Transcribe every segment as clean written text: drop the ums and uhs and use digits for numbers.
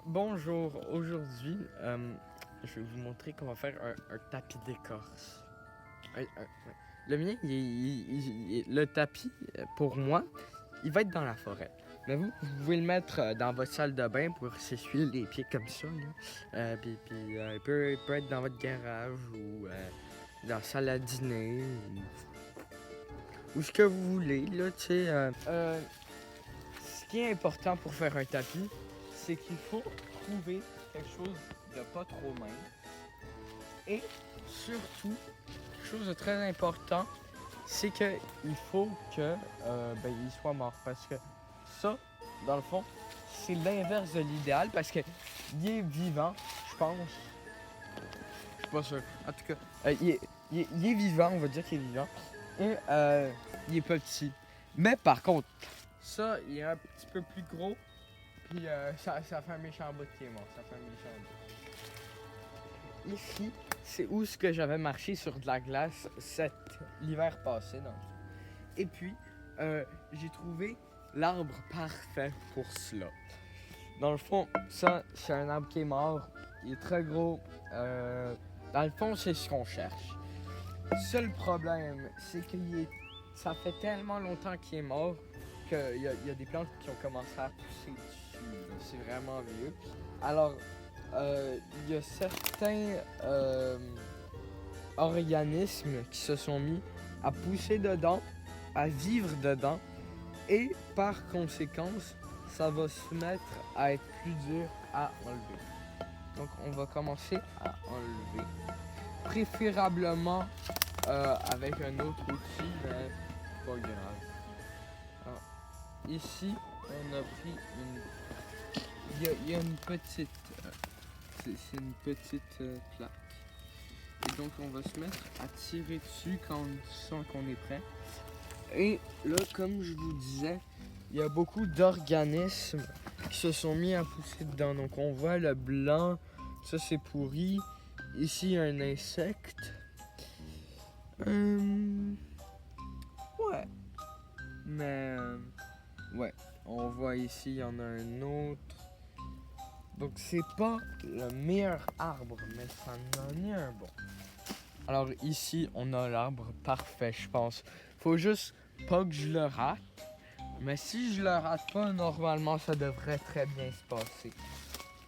Bonjour. Aujourd'hui, je vais vous montrer qu'on va faire un tapis d'écorce. Ouais. Le mien, le tapis, pour moi, il va être dans la forêt. Mais vous pouvez le mettre dans votre salle de bain pour s'essuyer les pieds comme ça. Là. Il peut être dans votre garage ou dans la salle à dîner ou ce que vous voulez. Là, tu sais, ce qui est important pour faire un tapis, c'est qu'il faut trouver quelque chose de pas trop mince. Et surtout, quelque chose de très important, c'est qu'il faut que il soit mort. Parce que ça, dans le fond, c'est l'inverse de l'idéal parce qu'il est vivant, je pense. Je suis pas sûr. En tout cas, il est vivant, on va dire qu'il est vivant. Et il est petit. Mais par contre, ça, il est un petit peu plus gros. Puis ça fait un méchant bout qui est mort. Ça fait un méchant bout. Ici, c'est où ce que j'avais marché sur de la glace l'hiver passé. Donc. Et puis, j'ai trouvé l'arbre parfait pour cela. Dans le fond, ça, c'est un arbre qui est mort. Il est très gros. Dans le fond, c'est ce qu'on cherche. Seul problème, c'est que ça fait tellement longtemps qu'il est mort qu'il y a des plantes qui ont commencé à pousser dessus. C'est vraiment vieux. Alors, il y a certains organismes qui se sont mis à pousser dedans, à vivre dedans, et par conséquence, ça va se mettre à être plus dur à enlever. Donc, on va commencer à enlever. Préférablement avec un autre outil, mais pas grave. Alors, ici, on a pris une... Il y a une petite... c'est une petite plaque. Et donc, on va se mettre à tirer dessus quand on sent qu'on est prêt. Et là, comme je vous disais, il y a beaucoup d'organismes qui se sont mis à pousser dedans. Donc, on voit le blanc, ça c'est pourri. Ici, il y a un insecte. Ouais. Mais, ouais. On voit ici, il y en a un autre. Donc, c'est pas le meilleur arbre, mais ça en est un bon. Alors, ici, on a l'arbre parfait, je pense. Faut juste pas que je le rate. Mais si je le rate pas, normalement, ça devrait très bien se passer.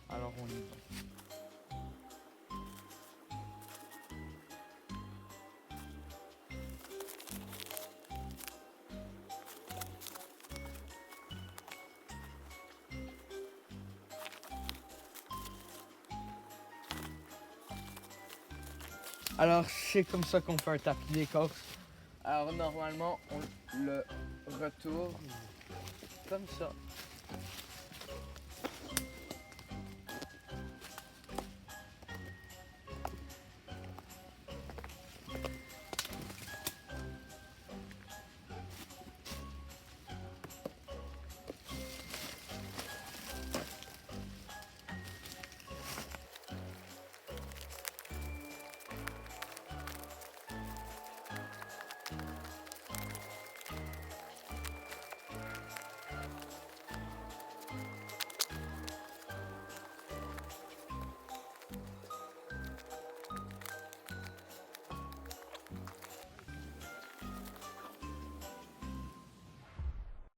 Alors, on y va. Alors, c'est comme ça qu'on fait un tapis d'écorce. Alors, normalement, on le retourne comme ça.